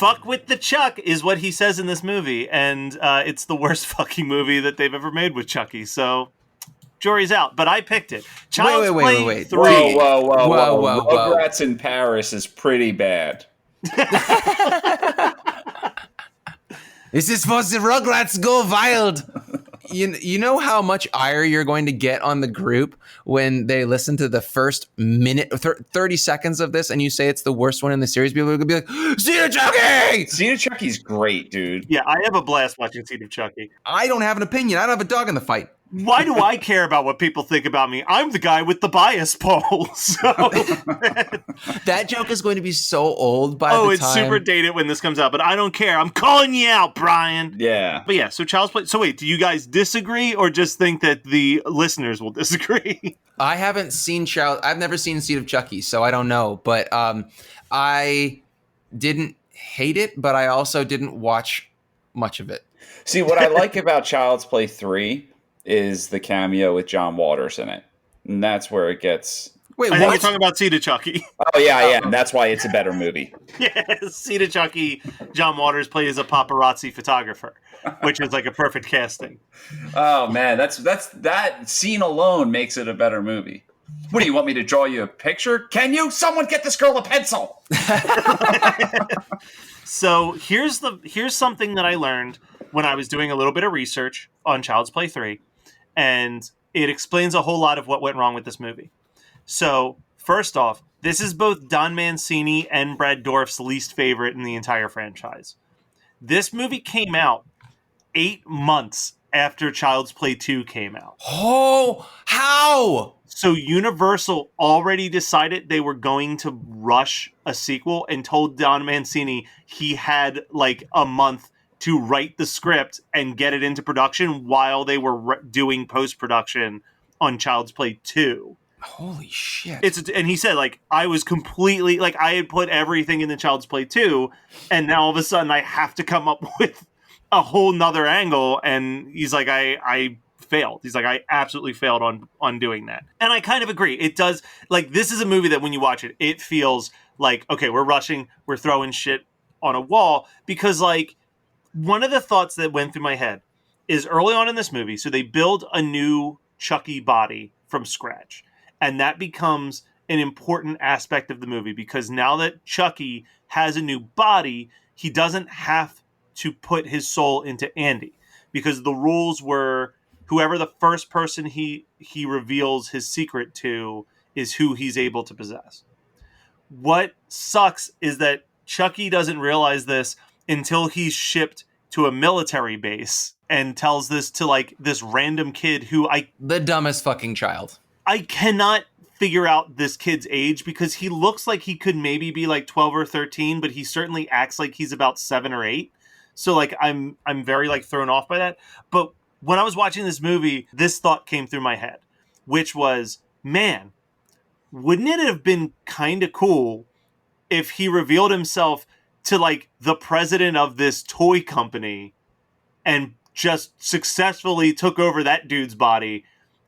fuck with the Chuck is what he says in this movie, and it's the worst fucking movie that they've ever made with Chucky, so jury's out. But I picked it. Child's Play 3. Whoa. Rugrats in Paris is pretty bad. This is for the Rugrats go wild. You know how much ire you're going to get on the group when they listen to the first minute, 30 seconds of this, and you say it's the worst one in the series? People are going to be like, Seed of Chucky! Seed of Chucky's great, dude. Yeah, I have a blast watching Seed of Chucky. I don't have an opinion. I don't have a dog in the fight. Why do I care about what people think about me? I'm the guy with the bias poll. So that joke is going to be so old by the time. Oh, it's super dated when this comes out, but I don't care. I'm calling you out, Brian. Yeah. But yeah, so Child's Play. So wait, do you guys disagree or just think that the listeners will disagree? I haven't seen I've never seen Seed of Chucky, so I don't know. But I didn't hate it, but I also didn't watch much of it. See, what I like about Child's Play 3 is the cameo with John Waters in it. And that's where it gets... Wait, I think you're talking about Seed of Chucky. Oh, yeah. And that's why it's a better movie. Yeah, Seed of Chucky, John Waters plays a paparazzi photographer, which is like a perfect casting. Oh, man. That's that scene alone makes it a better movie. What, do you want me to draw you a picture? Can you? Someone get this girl a pencil! So here's something that I learned when I was doing a little bit of research on Child's Play 3. And it explains a whole lot of what went wrong with this movie. So, first off, this is both Don Mancini and Brad Dourif's least favorite in the entire franchise. This movie came out 8 months after Child's Play 2 came out. Oh, how? So Universal already decided they were going to rush a sequel and told Don Mancini he had like a month to write the script and get it into production while they were doing post-production on Child's Play 2. Holy shit. And he said, like, I was completely, like, I had put everything in the Child's Play 2, and now all of a sudden I have to come up with a whole nother angle, and he's like, I failed. He's like, I absolutely failed on doing that. And I kind of agree. It does, like, this is a movie that when you watch it, it feels like, okay, we're rushing, we're throwing shit on a wall, because, like, one of the thoughts that went through my head is early on in this movie, so they build a new Chucky body from scratch. And that becomes an important aspect of the movie because now that Chucky has a new body, he doesn't have to put his soul into Andy. Because the rules were whoever the first person he reveals his secret to is who he's able to possess. What sucks is that Chucky doesn't realize this until he's shipped to a military base and tells this to like this random kid who the dumbest fucking child. I cannot figure out this kid's age because he looks like he could maybe be like 12 or 13, but he certainly acts like he's about 7 or 8. So like I'm very like thrown off by that. But when I was watching this movie, this thought came through my head, which was, man, wouldn't it have been kind of cool if he revealed himself to like the president of this toy company and just successfully took over that dude's body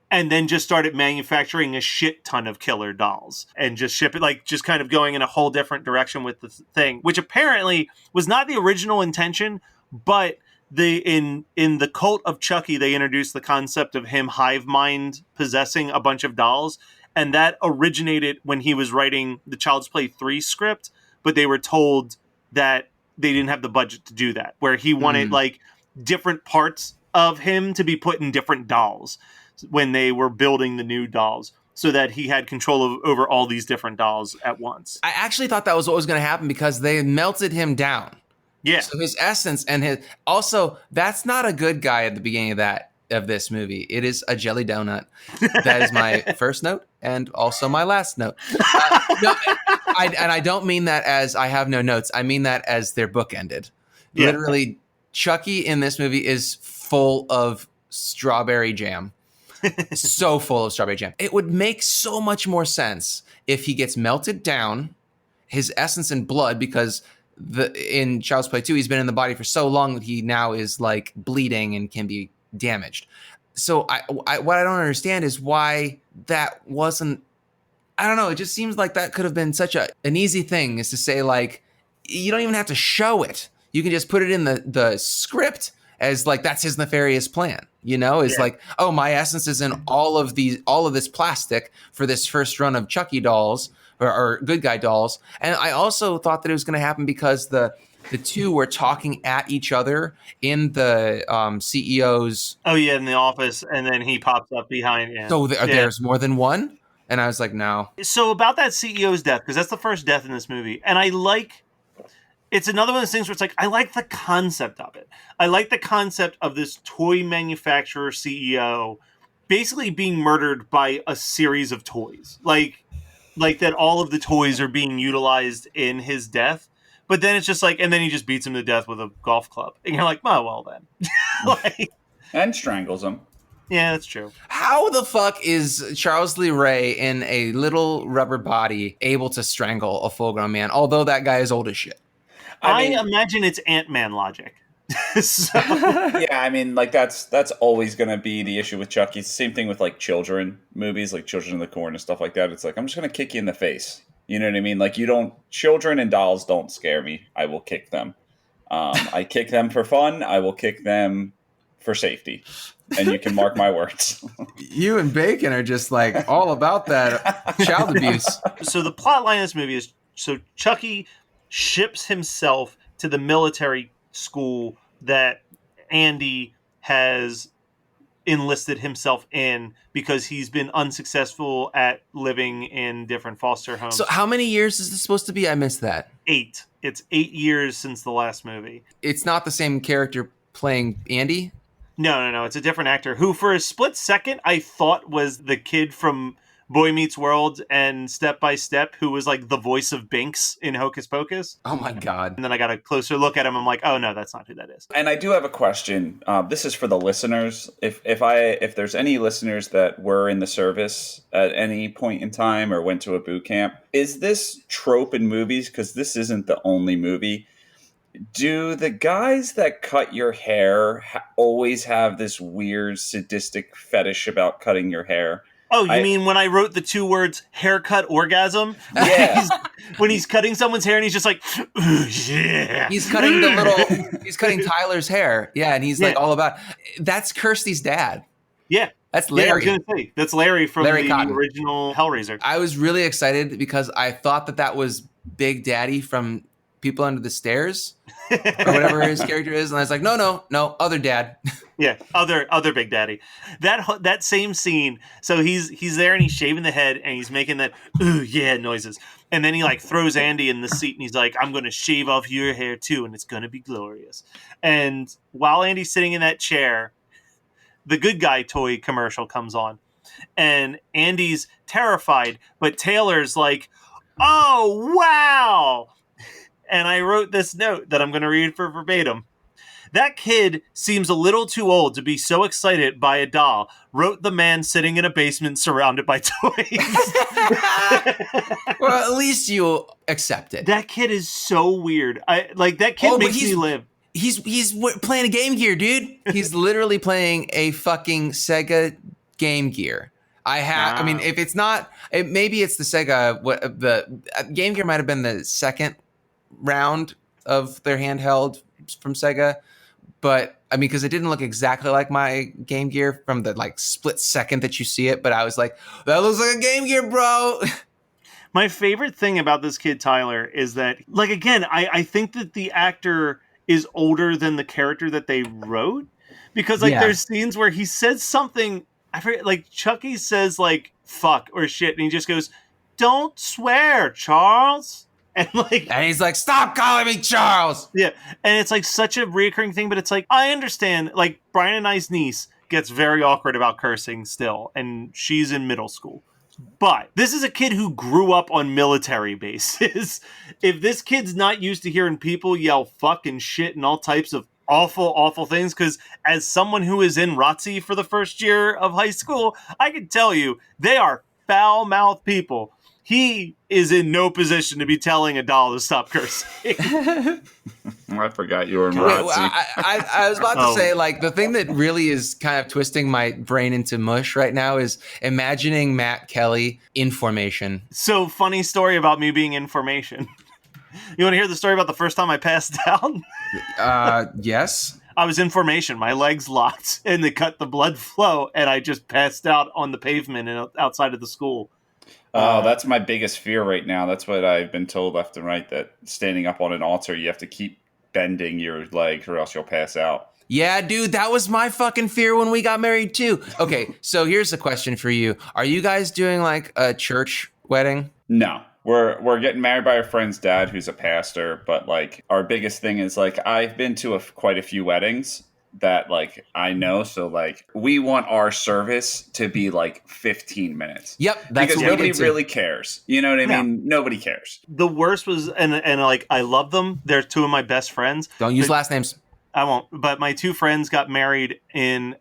and then just started manufacturing a shit ton of killer dolls and just ship it, like just kind of going in a whole different direction with the thing, which apparently was not the original intention, but in the Cult of Chucky, they introduced the concept of him hive mind possessing a bunch of dolls. And that originated when he was writing the Child's Play 3 script, but they were told that they didn't have the budget to do that, where he wanted like different parts of him to be put in different dolls when they were building the new dolls so that he had control over all these different dolls at once. I actually thought that was what was going to happen because they melted him down. Yeah. So his essence and his, also that's not a good guy at the beginning of this movie. It is a jelly donut. That is my first note and also my last note. I don't mean that as I have no notes. I mean that as their book ended. Yeah. Literally, Chucky in this movie is full of strawberry jam. So full of strawberry jam. It would make so much more sense if he gets melted down, his essence and blood, because in Child's Play 2, he's been in the body for so long that he now is like bleeding and can be damaged. So what I don't understand is why that wasn't, I don't know. It just seems like that could have been such an easy thing, is to say like, you don't even have to show it. You can just put it in the script as like, that's his nefarious plan, is like, oh, my essence is in all of this plastic for this first run of Chucky dolls or good guy dolls. And I also thought that it was going to happen because the two were talking at each other in the CEO's. Oh yeah, in the office, and then he pops up behind. Yeah. So there's more than one, and I was like, no. So about that CEO's death, because that's the first death in this movie, and it's another one of those things where it's like I like the concept of it. I like the concept of this toy manufacturer CEO basically being murdered by a series of toys, like that all of the toys are being utilized in his death. But then it's just like, and then he just beats him to death with a golf club. And you're like, oh, well then. And strangles him. Yeah, that's true. How the fuck is Charles Lee Ray in a little rubber body able to strangle a full-grown man, although that guy is old as shit? I imagine it's Ant-Man logic. So. Yeah, I mean, like that's always going to be the issue with Chucky. It's the same thing with like children movies, like Children of the Corn and stuff like that. It's like, I'm just going to kick you in the face. You know what I mean? Like children and dolls don't scare me. I will kick them. I kick them for fun. I will kick them for safety. And you can mark my words. You and Bacon are just like all about that child abuse. So the plot line of this movie is, so Chucky ships himself to the military school that Andy has enlisted himself in because he's been unsuccessful at living in different foster homes. So how many years is this supposed to be? I missed that. 8. It's 8 years since the last movie. It's not the same character playing Andy? No. It's a different actor who for a split second I thought was the kid from Boy Meets World and Step by Step who was like the voice of Binks in Hocus Pocus. Oh my God. And then I got a closer look at him. I'm like, oh no, that's not who that is. And I do have a question. This is for the listeners. If there's any listeners that were in the service at any point in time or went to a boot camp, is this trope in movies? Because this isn't the only movie. Do the guys that cut your hair always have this weird sadistic fetish about cutting your hair? Oh, you mean when I wrote the 2 words haircut orgasm? Yeah. When he's cutting someone's hair and he's just like, yeah. He's cutting Tyler's hair. Yeah, and he's like all about, that's Kirsty's dad. Yeah. That's Larry. Yeah, I was going to say, that's Larry from the Cotton. original Hellraiser. I was really excited because I thought that was Big Daddy from People Under the Stairs or whatever his character is. And I was like, no, other dad. Yeah, other Big Daddy. That same scene. So he's there and he's shaving the head and he's making that ooh yeah noises. And then he like throws Andy in the seat and he's like, I'm going to shave off your hair too and it's going to be glorious. And while Andy's sitting in that chair, the Good Guy toy commercial comes on. And Andy's terrified, but Taylor's like, "Oh, wow." And I wrote this note that I'm going to read for verbatim. That kid seems a little too old to be so excited by a doll, wrote the man sitting in a basement surrounded by toys. Well, at least you accept it. That kid is so weird. That kid makes me live. He's playing a Game Gear, dude. He's literally playing a fucking Sega Game Gear. I mean, if it's not, maybe it's the Sega. The Game Gear might have been the second round of their handheld from Sega, but I mean, because it didn't look exactly like my Game Gear from the like split second that you see it, but I was like, that looks like a Game Gear, bro. My favorite thing about this kid Tyler is that, like, again, I think that the actor is older than the character that they wrote, because there's scenes where he says something, I forget, like Chucky says like fuck or shit, and he just goes, "Don't swear, Charles." And he's like, "Stop calling me Charles." Yeah. And it's like such a reoccurring thing, but it's like, I understand, like Brian and I's niece gets very awkward about cursing still, and she's in middle school. But this is a kid who grew up on military bases. If this kid's not used to hearing people yell fuck and shit and all types of awful, awful things, because as someone who is in ROTC for the first year of high school, I can tell you, they are foul-mouthed people. He is in no position to be telling a doll to stop cursing. I forgot you were in ROTC. I was about to say, like, the thing that really is kind of twisting my brain into mush right now is imagining Matt Kelly in Formation. So, funny story about me being in Formation. You want to hear the story about the first time I passed out? Yes. I was in formation. My legs locked, and they cut the blood flow, and I just passed out on the pavement and outside of the school. Oh, that's my biggest fear right now. That's what I've been told left and right, that standing up on an altar, you have to keep bending your legs or else you'll pass out. Yeah, dude, that was my fucking fear when we got married too. Okay, so here's a question for you. Are you guys doing like a church wedding? No. We're getting married by our friend's dad, who's a pastor, but like our biggest thing is like I've been to quite a few weddings that like I know, so like we want our service to be like 15 minutes. Yep, that's because what we nobody did too. really cares. You know what I mean? Nobody cares. The worst was, and like I love them. They're two of my best friends. Don't use last names. I won't. But my two friends got married in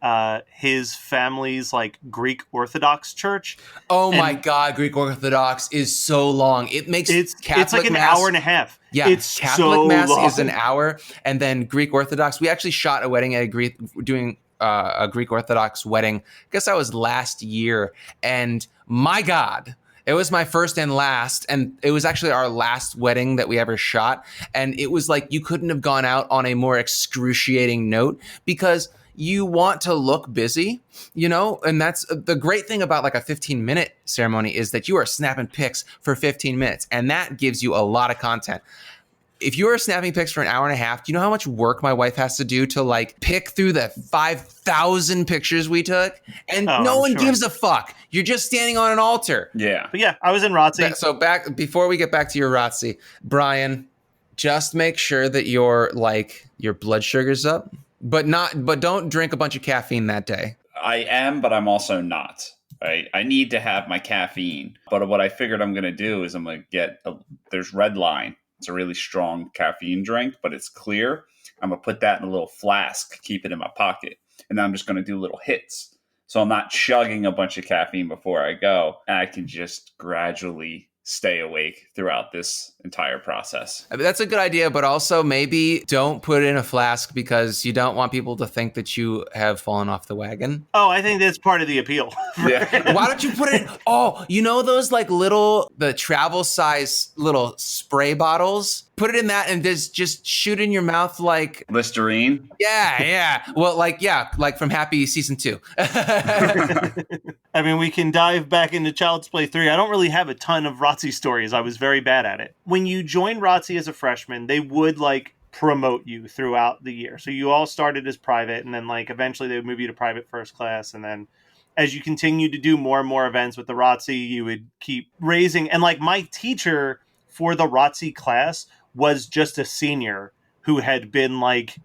his family's like Greek Orthodox church. Oh my God, Greek Orthodox is so long. It makes Catholic it's like an Mass, hour and a half. Yeah, it's Catholic so Mass long. is an hour, and then Greek Orthodox. We actually shot a wedding at a Greek Orthodox wedding. I guess that was last year, and my God. It was my first and last, and it was actually our last wedding that we ever shot. And it was like you couldn't have gone out on a more excruciating note because you want to look busy, you know? And that's the great thing about like a 15-minute ceremony is that you are snapping pics for 15 minutes, and that gives you a lot of content. If you're snapping pics for an hour and a half, do you know how much work my wife has to do to like pick through the 5,000 pictures we took? And no one gives a fuck. You're just standing on an altar. Yeah. But yeah, I was in ROTC. So before we get back to your ROTC, Brian, just make sure that your blood sugar's up, but don't drink a bunch of caffeine that day. I am, but I'm also not. Right? I need to have my caffeine. But what I figured I'm going to do is I'm going to get there's Red Line. It's a really strong caffeine drink, but it's clear. I'm going to put that in a little flask, keep it in my pocket. And then I'm just going to do little hits. So I'm not chugging a bunch of caffeine before I go. And I can just gradually stay awake throughout this entire process. I mean, that's a good idea, but also maybe don't put it in a flask because you don't want people to think that you have fallen off the wagon. Oh, I think that's part of the appeal. Yeah. Why don't you put it in? Oh, you know those like the travel size little spray bottles? Put it in that and just shoot in your mouth like Listerine? Yeah. Well, like from Happy Season 2. I mean, we can dive back into Child's Play 3. I don't really have a ton of ROTC stories. I was very bad at it. When you join ROTC as a freshman, they would like promote you throughout the year. So you all started as private, and then like eventually they would move you to private first class, and then as you continue to do more and more events with the ROTC, you would keep raising. And like my teacher for the ROTC class was just a senior who had been like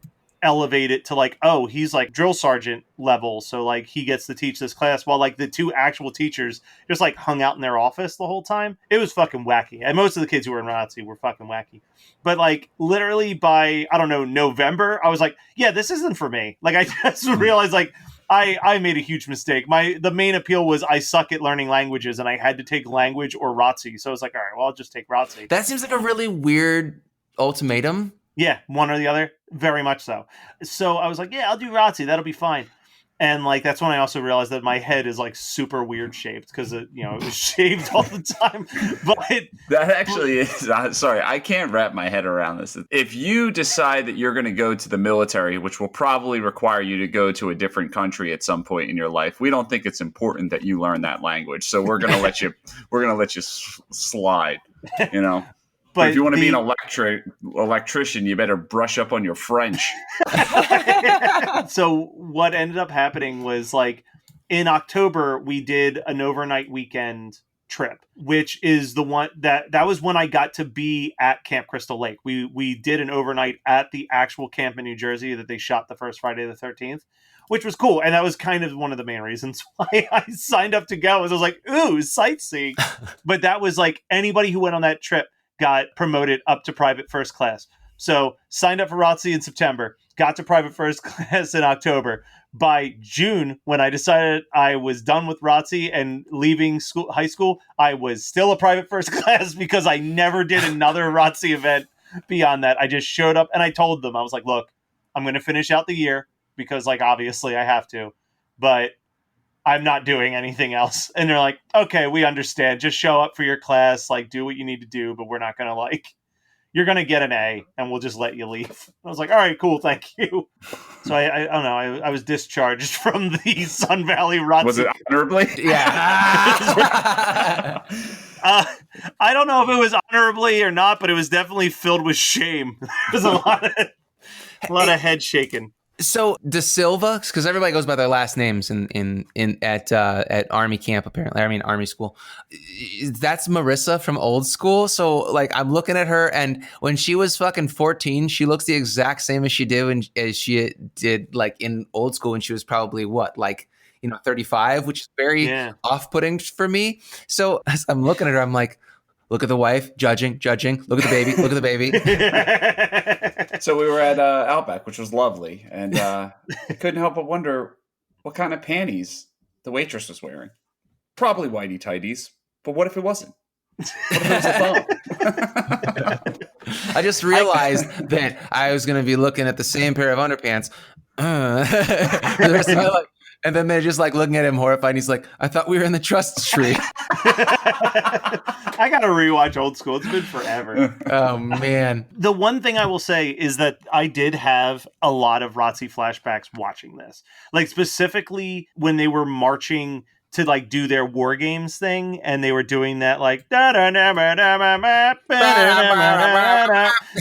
elevated to like, oh, he's like drill sergeant level, so like he gets to teach this class, while like the two actual teachers just like hung out in their office the whole time. It was fucking wacky, and most of the kids who were in ROTC were fucking wacky. But like literally by I don't know November, I was like, yeah, this isn't for me. Like I just realized like I made a huge mistake. The main appeal was I suck at learning languages, and I had to take language or ROTC. So I was like, all right, well, I'll just take ROTC. That seems like a really weird ultimatum. Yeah, one or the other. Very much so. So I was like, yeah, I'll do ROTC. That'll be fine. And like that's when I also realized that my head is like super weird shaped because it was shaved all the time. But that actually is. Sorry, I can't wrap my head around this. If you decide that you're going to go to the military, which will probably require you to go to a different country at some point in your life, we don't think it's important that you learn that language. So we're going to let you. We're going to let you slide. You know. But if you want to be an electrician, you better brush up on your French. So what ended up happening was like in October, we did an overnight weekend trip, which is the one that was when I got to be at Camp Crystal Lake. We did an overnight at the actual camp in New Jersey that they shot the first Friday the 13th, which was cool. And that was kind of one of the main reasons why I signed up to go. Was I was like, ooh, sightseeing. But that was like anybody who went on that trip got promoted up to private first class. So signed up for ROTC in September, got to private first class in October. By June, when I decided I was done with ROTC and leaving high school, I was still a private first class because I never did another ROTC event beyond that. I just showed up and I told them, I was like, look, I'm going to finish out the year because like, obviously I have to, but I'm not doing anything else. And they're like, okay, we understand. Just show up for your class, like do what you need to do, but we're not going to like, you're going to get an A and we'll just let you leave. I was like, all right, cool. Thank you. So I don't know. I was discharged from the Sun Valley ROTC. Was it honorably? Yeah. I don't know if it was honorably or not, but it was definitely filled with shame. There was a lot of head shaking. So De Silva, because everybody goes by their last names at Army camp, apparently. I mean, Army school. That's Marissa from Old School. So like, I'm looking at her, and when she was fucking 14, she looks the exact same as she did as she did like in Old School, when she was probably 35, which is very off-putting for me. So as I'm looking at her, I'm like, look at the wife, judging. Look at the baby. So we were at Outback, which was lovely, and I couldn't help but wonder what kind of panties the waitress was wearing. Probably whitey tighties, but what if it wasn't? What if it was a thong? I just realized that I was going to be looking at the same pair of underpants for the rest of my life. And then they're just like looking at him horrified. And he's like, I thought we were in the trust tree. I got to rewatch Old School. It's been forever. Oh, man. The one thing I will say is that I did have a lot of ROTC flashbacks watching this. Like specifically when they were marching to like do their war games thing, and they were doing that like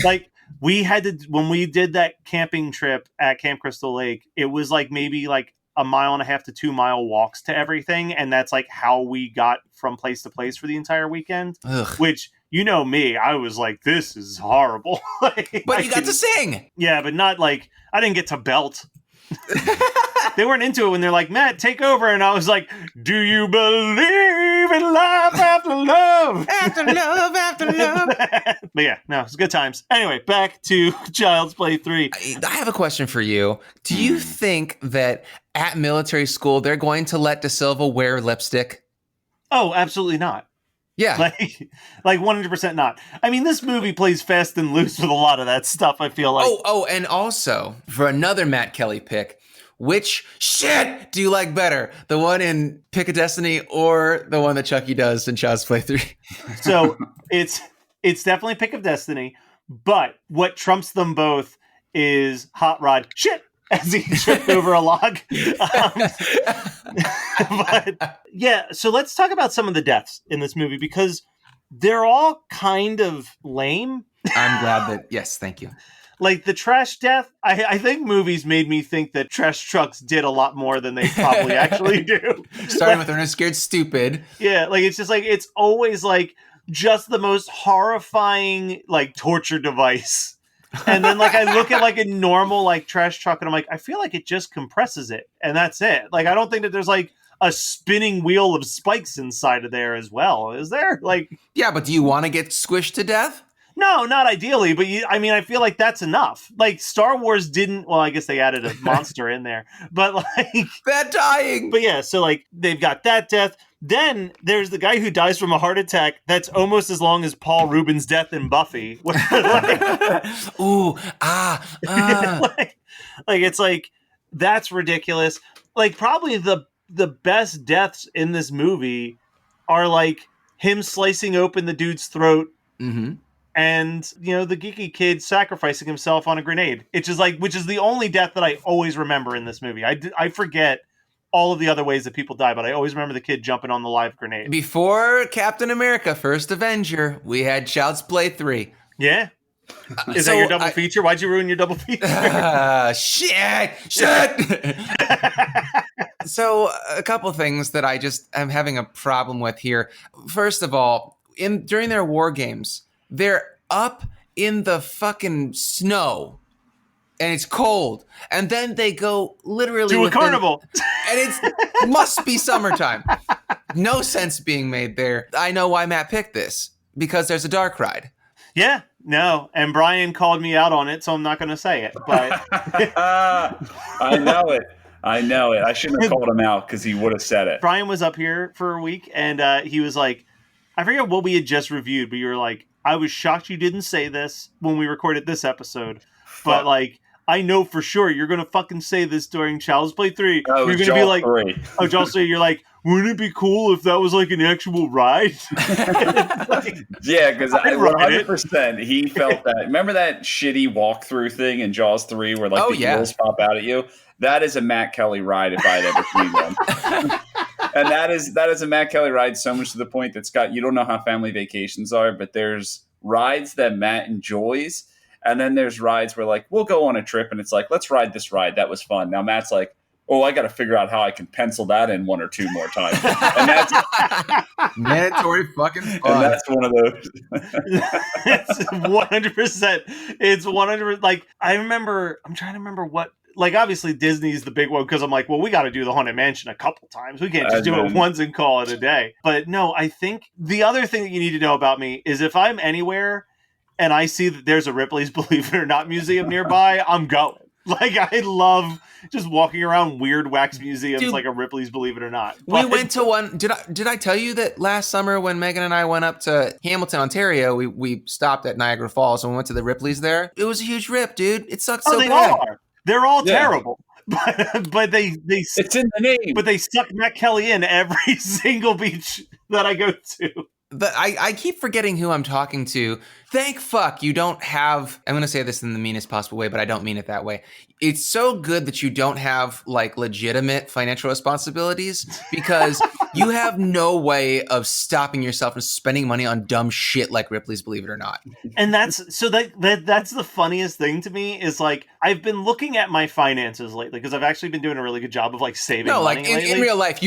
like we had to, when we did that camping trip at Camp Crystal Lake, it was like maybe like 1.5 to 2 mile walks to everything, and that's like how we got from place to place for the entire weekend. Ugh. Which, you know me, I was like, this is horrible. Like, but you got to sing. Yeah, but not like, I didn't get to belt. They weren't into it when they're like, Matt, take over. And I was like, do you believe in life after love? After love, after love. But yeah, no, it's good times. Anyway, back to Child's Play 3. I have a question for you. Do you think that at military school, they're going to let De Silva wear lipstick? Oh, absolutely not. Yeah. Like 100% not. I mean, this movie plays fast and loose with a lot of that stuff, I feel like. Oh, and also, for another Matt Kelly pick, which shit do you like better? The one in Pick a Destiny or the one that Chucky does in Child's Play 3? So it's definitely Pick of Destiny, but what trumps them both is Hot Rod shit as he tripped over a log. But yeah, so let's talk about some of the deaths in this movie, because they're all kind of lame. I'm glad that, yes, thank you. Like the trash death, I think movies made me think that trash trucks did a lot more than they probably actually do. Starting with Ernest Scared Stupid. Yeah, like it's just like, it's always like just the most horrifying like torture device. And then like I look at like a normal like trash truck and I'm like, I feel like it just compresses it and that's it. Like I don't think that there's like a spinning wheel of spikes inside of there as well. Is there? Like, yeah, but do you want to get squished to death? No, not ideally, but I feel like that's enough. Like Star Wars didn't, well, I guess they added a monster in there, but like that dying. But yeah, so like they've got that death. Then there's the guy who dies from a heart attack that's almost as long as Paul Rubin's death in Buffy. Like, ooh, like it's like, that's ridiculous. Like probably the best deaths in this movie are like him slicing open the dude's throat. Mm-hmm. And, you know, the geeky kid sacrificing himself on a grenade. It's just like, which is the only death that I always remember in this movie. I forget all of the other ways that people die, but I always remember the kid jumping on the live grenade. Before Captain America, First Avenger, we had Child's Play 3. Yeah. Is that your double feature? Why'd you ruin your double feature? Shit! So, a couple things that I'm having a problem with here. First of all, during their war games, they're up in the fucking snow and it's cold. And then they go literally to a carnival. And it must be summertime. No sense being made there. I know why Matt picked this, because there's a dark ride. Yeah, no. And Brian called me out on it, so I'm not going to say it. But I know it. I shouldn't have called him out because he would have said it. Brian was up here for a week and he was like, I forget what we had just reviewed, but you were like, I was shocked you didn't say this when we recorded this episode, but like, I know for sure you're going to fucking say this during Child's Play 3. Oh, you're going to be like, 3. oh, Jaws 3. You're like, wouldn't it be cool if that was like an actual ride? Yeah, because I'd ride it. 100% he felt that. Remember that shitty walkthrough thing in Jaws 3 where like eels pop out at you? That is a Matt Kelly ride if I'd ever seen one. And that is a Matt Kelly ride so much to the point that, Scott, you don't know how family vacations are, but there's rides that Matt enjoys, and then there's rides where like we'll go on a trip and it's like, let's ride this ride. That was fun. Now Matt's like, oh, I got to figure out how I can pencil that in one or two more times. And that's mandatory fucking fun. And that's one of those. It's 100%. It's 100%. Like, I'm trying to remember what, like, obviously Disney's the big one because I'm like, well, we got to do the Haunted Mansion a couple times. We can't just do it once and call it a day. But no, I think the other thing that you need to know about me is if I'm anywhere and I see that there's a Ripley's Believe It or Not museum nearby, I'm going. Like, I love just walking around weird wax museums. Dude, like a Ripley's Believe It or Not. We went to one. Did I tell you that last summer when Megan and I went up to Hamilton, Ontario, we stopped at Niagara Falls and we went to the Ripley's there? It was a huge rip, dude. It sucked so they bad. Are. They're all terrible. But they it's in the name. But they suck Matt Kelly in every single beach that I go to. But I keep forgetting who I'm talking to. Thank fuck you don't have, I'm going to say this in the meanest possible way, but I don't mean it that way. It's so good that you don't have like legitimate financial responsibilities because you have no way of stopping yourself from spending money on dumb shit like Ripley's Believe It or Not. And that's the funniest thing to me is like, I've been looking at my finances lately because I've actually been doing a really good job of like saving money. No, like in real life,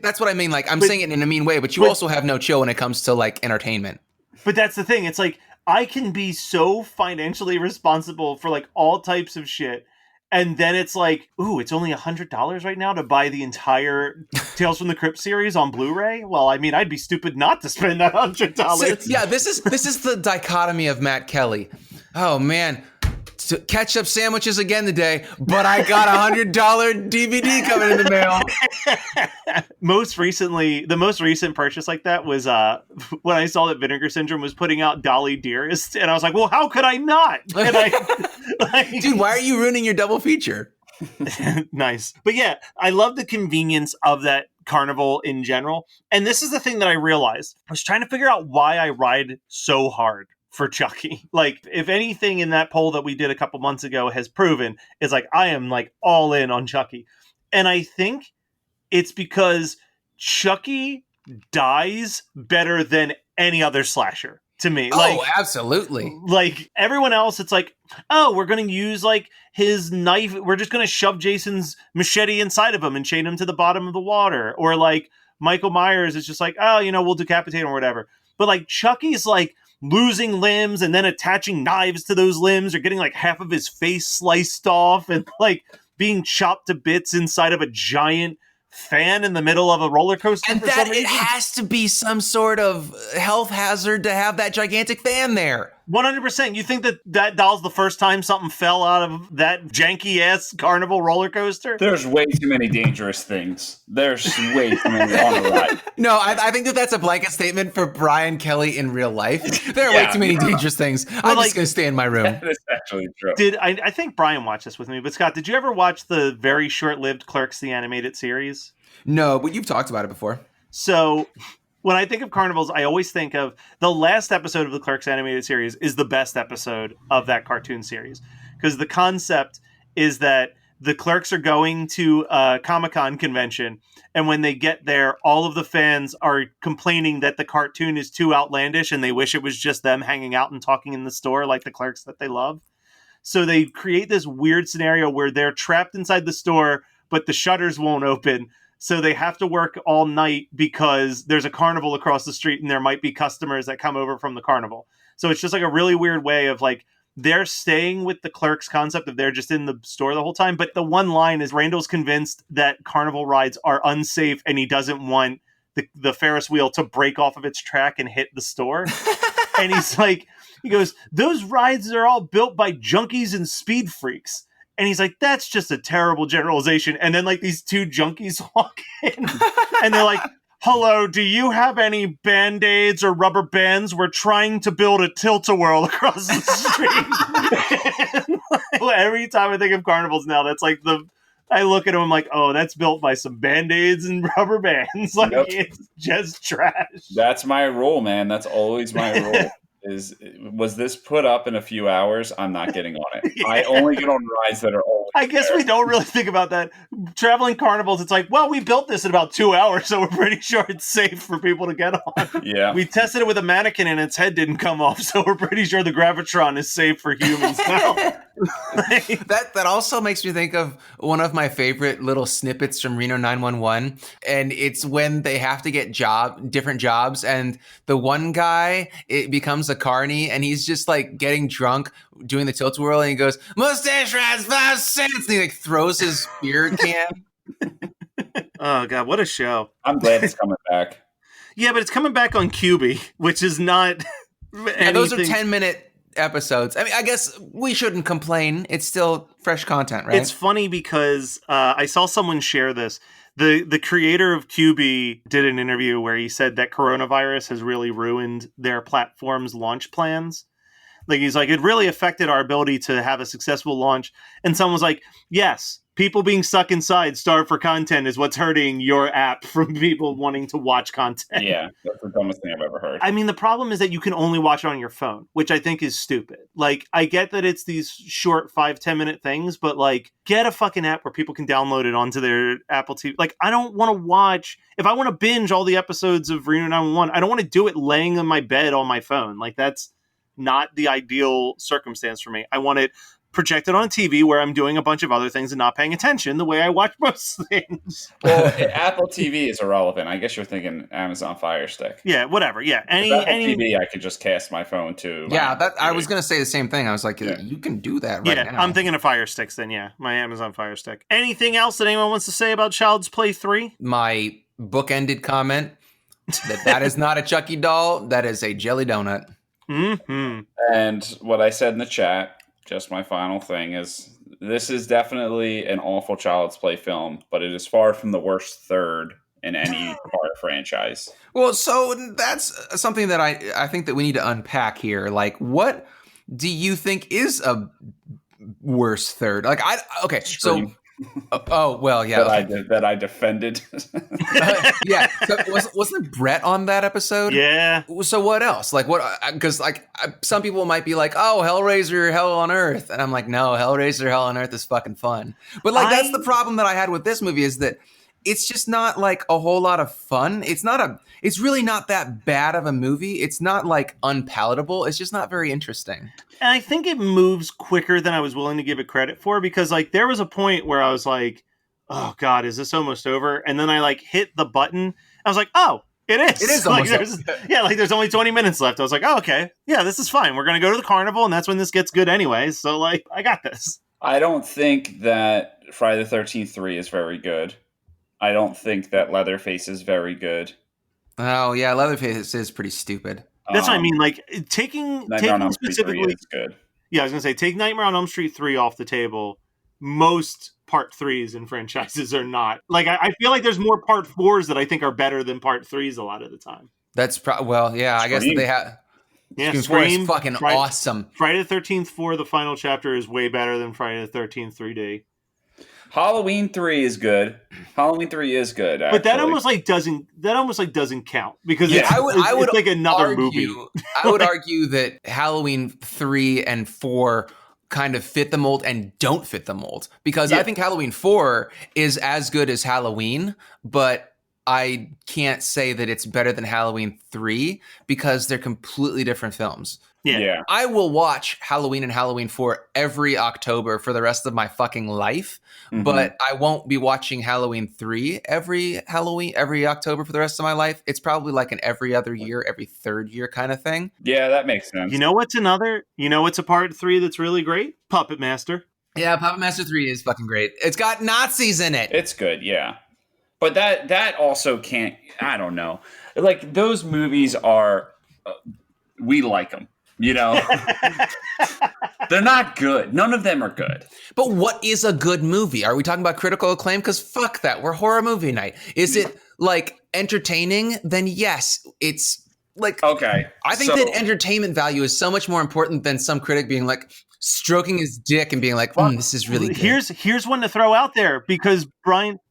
that's what I mean. Like I'm saying it in a mean way, but you also have no chill when it comes to like entertainment. But that's the thing. It's like, I can be so financially responsible for like all types of shit. And then it's like, ooh, it's only $100 right now to buy the entire Tales from the Crypt series on Blu-ray. Well, I mean, I'd be stupid not to spend that $100. So, yeah, this is the dichotomy of Matt Kelly. Oh man, ketchup sandwiches again today, but I got $100 DVD coming in the mail. The most recent purchase like that was when I saw that Vinegar Syndrome was putting out Dolly Dearest, and I was like, well, how could I not? And dude, why are you ruining your double feature? Nice. But yeah, I love the convenience of that carnival in general. And this is the thing that I realized. I was trying to figure out why I ride so hard for Chucky. Like, if anything in that poll that we did a couple months ago has proven, is like, I am like all in on Chucky. And I think it's because Chucky dies better than any other slasher to me. Oh, absolutely. Like everyone else, it's like, oh, we're going to use like his knife. We're just going to shove Jason's machete inside of him and chain him to the bottom of the water. Or like Michael Myers is just like, oh, we'll decapitate him or whatever. But like Chucky's like losing limbs and then attaching knives to those limbs or getting like half of his face sliced off and like being chopped to bits inside of a giant fan in the middle of a roller coaster. And that it has to be some sort of health hazard to have that gigantic fan there. 100%. You think that doll's the first time something fell out of that janky ass carnival roller coaster? There's way too many dangerous things. There's way too many on the ride. No, I think that's a blanket statement for Brian Kelly in real life. There are way too many dangerous things. I'm just going to stay in my room. That is actually true. I think Brian watched this with me, but Scott, did you ever watch the very short-lived Clerks the Animated Series? No, but you've talked about it before. So when I think of carnivals, I always think of the last episode of the Clerks animated series is the best episode of that cartoon series. Because the concept is that the Clerks are going to a Comic-Con convention, and when they get there, all of the fans are complaining that the cartoon is too outlandish, and they wish it was just them hanging out and talking in the store like the Clerks that they love. So they create this weird scenario where they're trapped inside the store, but the shutters won't open. So they have to work all night because there's a carnival across the street and there might be customers that come over from the carnival. So it's just like a really weird way of like, they're staying with the Clerks concept of they're just in the store the whole time. But the one line is Randall's convinced that carnival rides are unsafe and he doesn't want the Ferris wheel to break off of its track and hit the store. And he goes, those rides are all built by junkies and speed freaks. And he's like, that's just a terrible generalization. And then like these two junkies walk in and they're like, hello, do you have any Band-Aids or rubber bands? We're trying to build a tilt-a-whirl across the street. Every time I think of carnivals now, that's like the I look at him, I'm like, oh, that's built by some Band-Aids and rubber bands. Like, Yep. it's just trash. That's my rule, man. That's always my rule. Was this put up in a few hours? I'm not getting on it. Yeah. I only get on rides that are always I guess there. we don't really think about that. Traveling carnivals, it's like, well, we built this in about 2 hours, so we're pretty sure it's safe for people to get on. Yeah. We tested it with a mannequin and its head didn't come off, so we're pretty sure the Gravitron is safe for humans now. That also makes me think of one of my favorite little snippets from Reno 911, and it's when they have to get different jobs, and the one guy, it becomes a carny, and he's just like getting drunk, doing the tilt-a-whirl, and he goes, "Mustache rides 5 cents," and he like throws his beer can. Oh god, what a show! I'm glad it's coming back. Yeah, but it's coming back on QB, which is not. And those are 10-minute episodes. I mean, I guess we shouldn't complain. It's still fresh content, right? It's funny because I saw someone share this. The creator of QB did an interview where he said that coronavirus has really ruined their platform's launch plans. Like, he's like, it really affected our ability to have a successful launch. And someone was like, yes, people being stuck inside, starved for content is what's hurting your app from people wanting to watch content. Yeah, that's the dumbest thing I've ever heard. I mean, the problem is that you can only watch it on your phone, which I think is stupid. Like, I get that it's these short 5-10 minute things, but like, get a fucking app where people can download it onto their Apple TV. Like, I don't want to watch, if I want to binge all the episodes of Reno 911, I don't want to do it laying on my bed on my phone. Like, that's not the ideal circumstance for me. I want it projected on a TV where I'm doing a bunch of other things and not paying attention the way I watch most things. Well, Apple TV is irrelevant. I guess you're thinking Amazon Fire Stick. Yeah, whatever. Yeah, Apple TV, I could just cast my phone to. I was going to say the same thing. I was like, you can do that right now. I'm thinking of Fire Sticks then, yeah. My Amazon Fire Stick. Anything else that anyone wants to say about Child's Play 3? My book-ended comment, that is not a Chucky doll, that is a jelly donut. Mm-hmm. And what I said in the chat, just my final thing, is this is definitely an awful Child's Play film, but it is far from the worst third in any horror franchise. Well, so that's something that I think that we need to unpack here. Like, what do you think is a worse third? Like, Scream. So well, yeah. That I defended. Yeah. So wasn't Brett on that episode? Yeah. So what else? Like, what? Because some people might be like, "Oh, Hellraiser, Hell on Earth," and I'm like, "No, Hellraiser, Hell on Earth is fucking fun." But like, that's the problem that I had with this movie, is that it's just not like a whole lot of fun. It's really not that bad of a movie. It's not like unpalatable. It's just not very interesting. And I think it moves quicker than I was willing to give it credit for, because like there was a point where I was like, oh God, is this almost over? And then I like hit the button. I was like, oh, it is. It is like, almost over. Yeah, like there's only 20 minutes left. I was like, oh, okay. Yeah, this is fine. We're going to go to the carnival, and that's when this gets good anyway. So like, I got this. I don't think that Friday the 13th 3 is very good. I don't think that Leatherface is very good. Oh yeah, Leatherface is pretty stupid. That's what I mean. Like taking specifically, is good. Yeah, I was gonna say, take Nightmare on Elm Street 3 off the table. Most part 3s in franchises are not. Like I feel like there's more part 4s that I think are better than part 3s a lot of the time. That's well, yeah. Scream. I guess they have. Yeah, Scream is fucking awesome. Friday the 13th 4, the final chapter, is way better than Friday the 13th 3D. Halloween 3 is good. Halloween 3 is good, actually. But that almost doesn't count, because I would it's like another movie. I would argue that Halloween 3 and 4 kind of fit the mold and don't fit the mold, because I think Halloween 4 is as good as Halloween, but I can't say that it's better than Halloween 3 because they're completely different films. Yeah. I will watch Halloween and Halloween 4 every October for the rest of my fucking life, but I won't be watching Halloween 3 every October for the rest of my life. It's probably like an every other year, every third year kind of thing. Yeah, that makes sense. You know what's a part 3 that's really great? Puppet Master. Yeah, Puppet Master 3 is fucking great. It's got Nazis in it. It's good, yeah. But that also can't, I don't know. Like, those movies are, we like them. You know, they're not good. None of them are good. But what is a good movie? Are we talking about critical acclaim? Because fuck that. We're horror movie night. Is it like entertaining? Then yes, it's like, okay. I think that entertainment value is so much more important than some critic being like, stroking his dick and being like, this is really good. Here's one to throw out there, because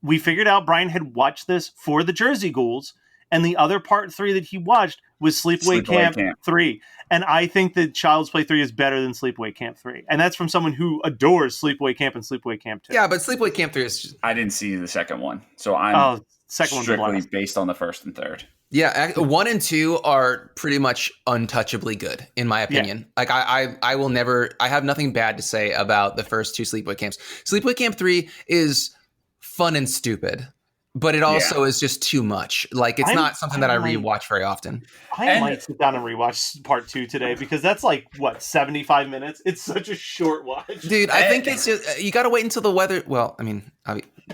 we figured out Brian had watched this for the Jersey Ghouls, and the other part 3 that he watched was Sleepaway Camp 3. And I think that Child's Play 3 is better than Sleepaway Camp 3. And that's from someone who adores Sleepaway Camp and Sleepaway Camp 2. Yeah, but Sleepaway Camp 3 is... I didn't see the second one, so I'm strictly based on the first and third. Yeah, 1 and 2 are pretty much untouchably good, in my opinion. Yeah. Like, I will never... I have nothing bad to say about the first 2 Sleepaway Camps. Sleepaway Camp 3 is fun and stupid, but it also is just too much. Like, it's not something that I rewatch very often. I might sit down and rewatch part 2 today, because that's like, 75 minutes? It's such a short watch. Dude, I think it's just... You got to wait until the weather... Well, I mean,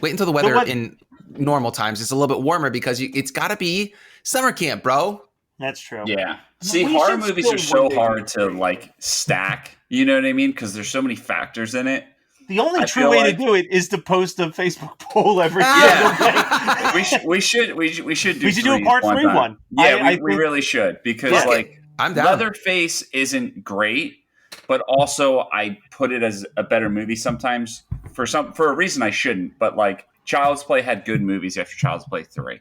wait until the weather in normal times is a little bit warmer, because it's got to be summer camp, bro. That's true. Yeah. See, horror movies are so hard to, like, stack. You know what I mean? Because there's so many factors in it. The only true way to do it is to post a Facebook poll every single day. we should do a part 3 one. Yeah, we really should, because I'm down. Leatherface isn't great, but also I put it as a better movie sometimes for a reason I shouldn't. But like, Child's Play had good movies after Child's Play 3.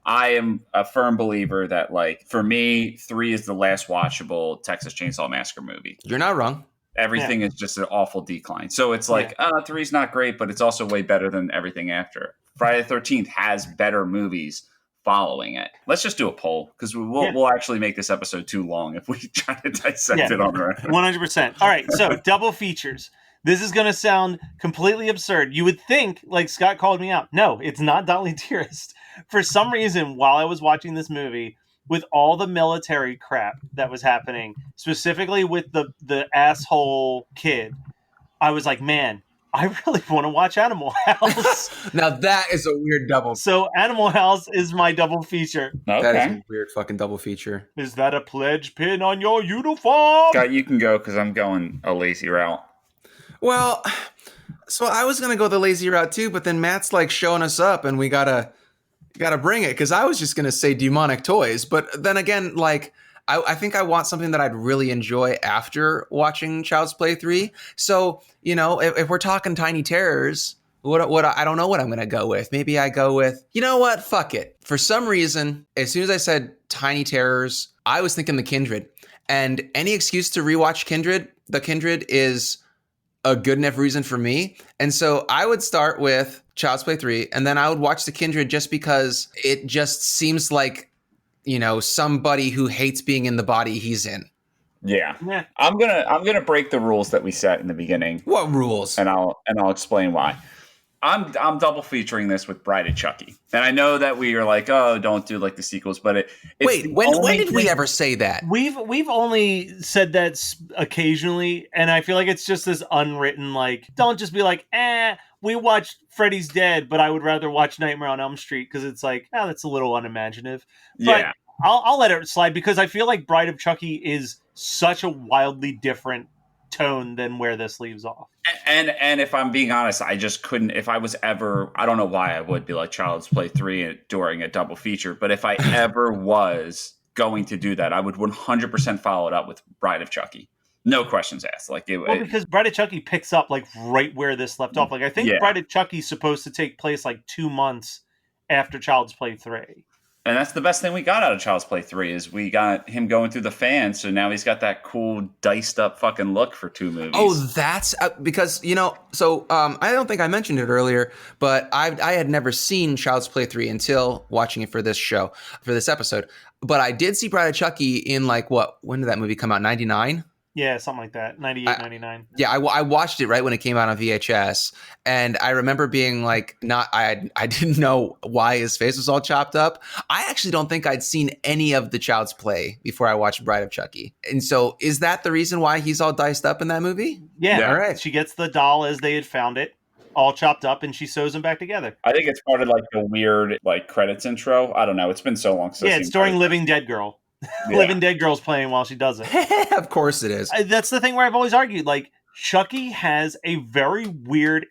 I am a firm believer that, like, for me, 3 is the last watchable Texas Chainsaw Massacre movie. You're not wrong. Everything is just an awful decline. So it's like, 3's not great, but it's also way better than everything after. Friday the 13th has better movies following it. Let's just do a poll, because we'll actually make this episode too long if we try to dissect it on the record. 100%. All right, so double features. This is going to sound completely absurd. You would think, like Scott called me out. No, it's not Dolly Dearest. For some reason, while I was watching this movie, with all the military crap that was happening, specifically with the asshole kid, I was like, man, I really want to watch Animal House. Now that is a weird double. So Animal House is my double feature. Okay. That is a weird fucking double feature. Is that a pledge pin on your uniform? Scott, you can go, because I'm going a lazy route. Well, so I was going to go the lazy route too, but then Matt's like showing us up, and we gotta bring it, because I was just going to say demonic toys. But then again, like, I think I want something that I'd really enjoy after watching Child's Play 3. So, you know, if we're talking Tiny Terrors, what I don't know what I'm going to go with. Maybe I go with, you know what? Fuck it. For some reason, as soon as I said Tiny Terrors, I was thinking The Kindred. And any excuse to rewatch The Kindred is a good enough reason for me. And so I would start with Child's Play 3, and then I would watch The Kindred just because it just seems like, you know, somebody who hates being in the body he's in. Yeah. I'm gonna break the rules that we set in the beginning. What rules? And I'll explain why. I'm double featuring this with Bride of Chucky. And I know that we are like, oh, don't do like the sequels, but it's wait, when did we ever say that? We've only said that occasionally, and I feel like it's just this unwritten, like, don't just be like, we watched Freddy's Dead, but I would rather watch Nightmare on Elm Street, because it's like, that's a little unimaginative. But I'll let it slide, because I feel like Bride of Chucky is such a wildly different tone than where this leaves off. And if I'm being honest, I just couldn't. If I was ever, I don't know why I would be like Child's Play 3 during a double feature, but if I ever was going to do that, I would 100% follow it up with Bride of Chucky. No questions asked. Like because Bride of Chucky picks up like right where this left off. Like, I think Bride of Chucky's supposed to take place like 2 months after Child's Play 3. And that's the best thing we got out of Child's Play 3 is we got him going through the fan, so now he's got that cool diced up fucking look for 2 movies. Oh, that's because, you know, so I don't think I mentioned it earlier, but I had never seen Child's Play 3 until watching it for this show, for this episode. But I did see Bride of Chucky in like, when did that movie come out? 99? Yeah, something like that. 98, 99. Yeah, I watched it right when it came out on VHS. And I remember being like, I didn't know why his face was all chopped up. I actually don't think I'd seen any of the Child's Play before I watched Bride of Chucky. And so is that the reason why he's all diced up in that movie? Yeah. All right. She gets the doll as they had found it, all chopped up, and she sews them back together. I think it's part of like the weird like credits intro. I don't know. It's been so long since. Yeah, it's during Living Dead Girl. Yeah. Living Dead Girl's playing while she does it. Of course it is. That's the thing where I've always argued. Like, Chucky has a very weird,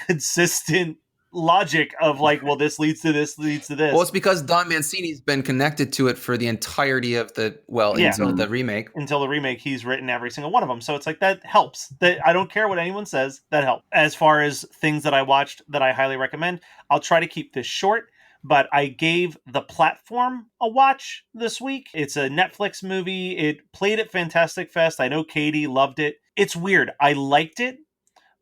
consistent logic of like, well, this leads to this, leads to this. Well, it's because Don Mancini's been connected to it for the entirety of until the remake. Until the remake, he's written every single one of them. So it's like, that helps. That I don't care what anyone says, that helps. As far as things that I watched that I highly recommend, I'll try to keep this short. But I gave The Platform a watch this week. It's a Netflix movie. It played at Fantastic Fest. I know Katie loved it. It's weird. I liked it,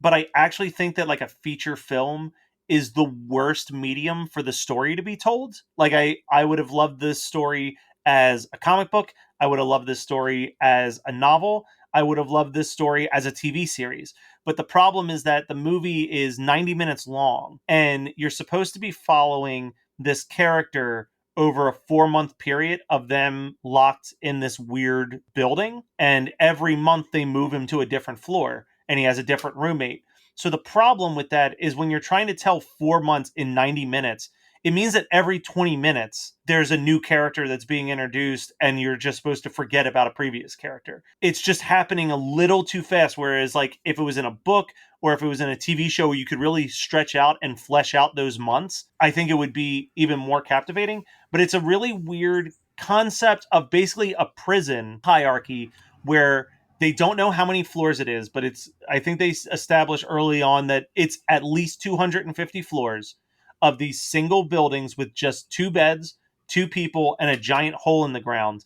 but I actually think that like a feature film is the worst medium for the story to be told. Like I would have loved this story as a comic book. I would have loved this story as a novel. I would have loved this story as a TV series. But the problem is that the movie is 90 minutes long, and you're supposed to be following this character over a 4-month period of them locked in this weird building. And every month they move him to a different floor, and he has a different roommate. So the problem with that is when you're trying to tell 4 months in 90 minutes, it means that every 20 minutes there's a new character that's being introduced, and you're just supposed to forget about a previous character. It's just happening a little too fast. Whereas like if it was in a book or if it was in a TV show where you could really stretch out and flesh out those months, I think it would be even more captivating. But it's a really weird concept of basically a prison hierarchy where they don't know how many floors it is, but I think they established early on that it's at least 250 floors of these single buildings with just 2 beds, 2 people, and a giant hole in the ground.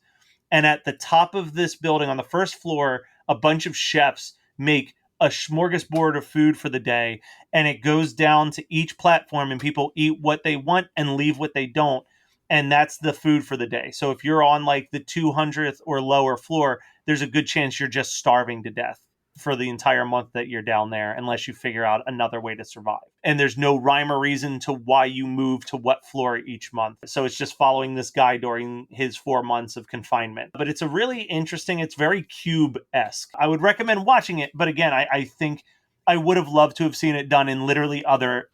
And at the top of this building, on the first floor, a bunch of chefs make a smorgasbord of food for the day. And it goes down to each platform, and people eat what they want and leave what they don't. And that's the food for the day. So if you're on like the 200th or lower floor, there's a good chance you're just starving to death for the entire month that you're down there, unless you figure out another way to survive. And there's no rhyme or reason to why you move to what floor each month. So it's just following this guy during his 4 months of confinement. But it's a really interesting, it's very Cube-esque. I would recommend watching it, but again, I think I would have loved to have seen it done in literally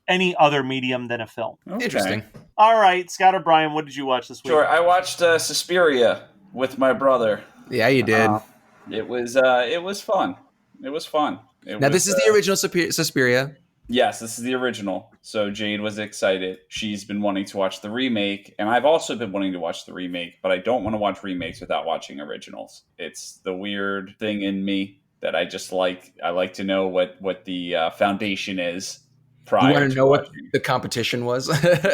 any other medium than a film. Okay. Interesting. All right, Scott or Brian, what did you watch this week? Sure, I watched Suspiria with my brother. Yeah, you did. It was fun. It was fun. This is the original Suspiria. Yes, this is the original. So Jade was excited. She's been wanting to watch the remake, and I've also been wanting to watch the remake, but I don't want to watch remakes without watching originals. It's the weird thing in me that I just like. I like to know what the foundation is prior. You want to know watching. what the competition was?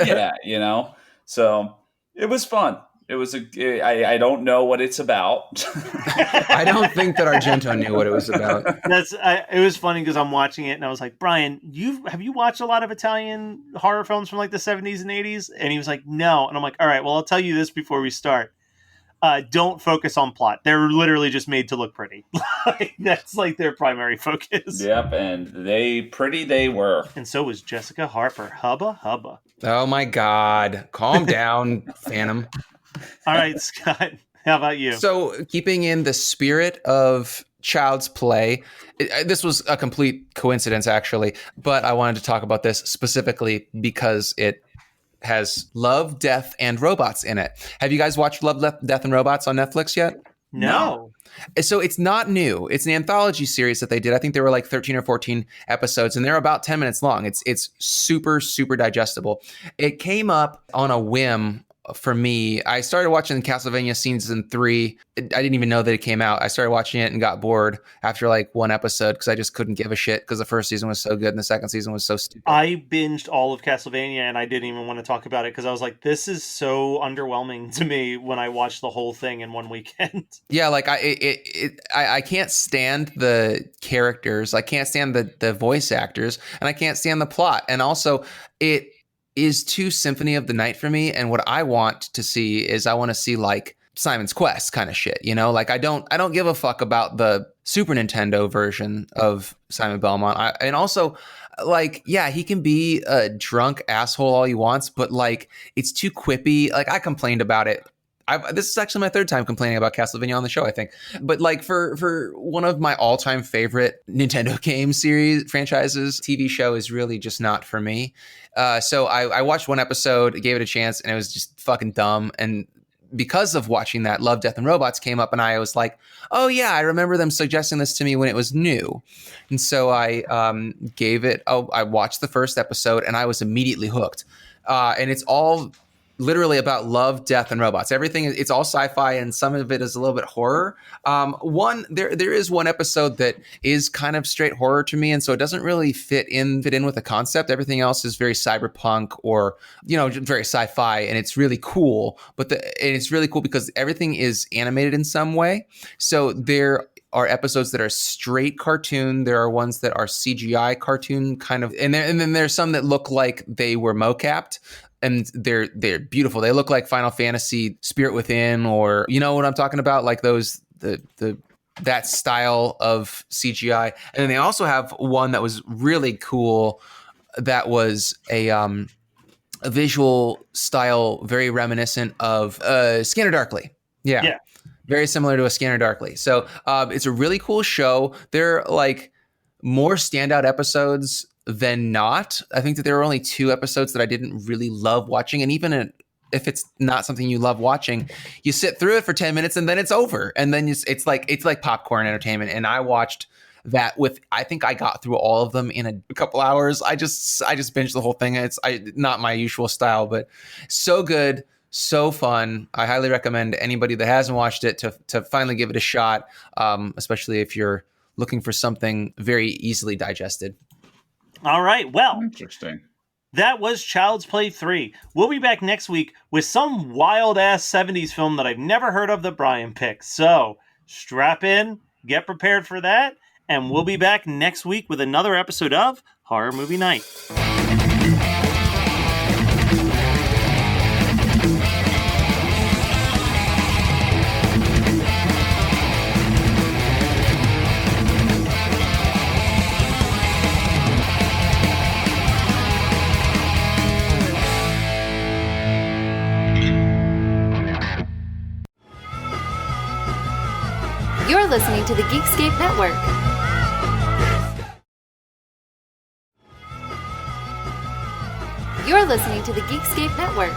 Yeah, So it was fun. It was I don't know what it's about. I don't think that Argento knew what it was about. It was funny because I'm watching it and I was like, Brian, have you watched a lot of Italian horror films from like the 70s and 80s? And he was like, no. And I'm like, all right, well, I'll tell you this before we start. Don't focus on plot. They're literally just made to look pretty. That's like their primary focus. Yep, and they were. And so was Jessica Harper. Hubba hubba. Oh my God. Calm down, Phantom. All right, Scott, how about you? So keeping in the spirit of Child's Play, this was a complete coincidence, actually, but I wanted to talk about this specifically because it has love, death, and robots in it. Have you guys watched Love, Death, and Robots on Netflix yet? No. So it's not new. It's an anthology series that they did. I think there were like 13 or 14 episodes, and they're about 10 minutes long. It's super, super digestible. It came up on a whim for me. I started watching Castlevania Season 3. I didn't even know that it came out. I started watching it and got bored after like one episode because I just couldn't give a shit because the first season was so good and the second season was so stupid. I binged all of Castlevania and I didn't even want to talk about it because I was like, this is so underwhelming to me when I watched the whole thing in one weekend. Yeah, like I can't stand the characters. I can't stand the voice actors, and I can't stand the plot. And also, it is too Symphony of the Night for me. And what I want to see is I want to see like Simon's Quest kind of shit, like I don't give a fuck about the Super Nintendo version of Simon Belmont. And also like, yeah, he can be a drunk asshole all he wants, but like it's too quippy. Like I complained about it. This is actually my third time complaining about Castlevania on the show, I think. But like for one of my all-time favorite Nintendo game series franchises, TV show is really just not for me. So I watched one episode, gave it a chance, and it was just fucking dumb. And because of watching that, Love, Death, and Robots came up, and I was like, oh yeah, I remember them suggesting this to me when it was new. And so I I watched the first episode, and I was immediately hooked. And it's all literally about love, death, and robots. Everything, it's all sci-fi, and some of it is a little bit horror. There is one episode that is kind of straight horror to me, and so it doesn't really fit in with the concept. Everything else is very cyberpunk or, very sci-fi, and it's really cool. And it's really cool because everything is animated in some way. So there are episodes that are straight cartoon. There are ones that are CGI cartoon kind of, and then there's some that look like they were mocapped. And they're beautiful. They look like Final Fantasy Spirit Within, or you know what I'm talking about, like those that style of CGI. And then they also have one that was really cool, that was a visual style very reminiscent of Scanner Darkly. Yeah. Very similar to a Scanner Darkly. So it's a really cool show. They're like more standout episodes than not. I think that there were only 2 episodes that I didn't really love watching. And even if it's not something you love watching, you sit through it for 10 minutes and then it's over. And then it's like popcorn entertainment. And I watched that I think I got through all of them in a couple hours. I just binged the whole thing. It's not my usual style, but so good. So fun. I highly recommend anybody that hasn't watched it to finally give it a shot, especially if you're looking for something very easily digested. All right. Well, interesting. That was Child's Play 3. We'll be back next week with some wild-ass 70s film that I've never heard of that Brian picked. So strap in, get prepared for that, and we'll be back next week with another episode of Horror Movie Night. You're listening to the Geekscape Network. You're listening to the Geekscape Network.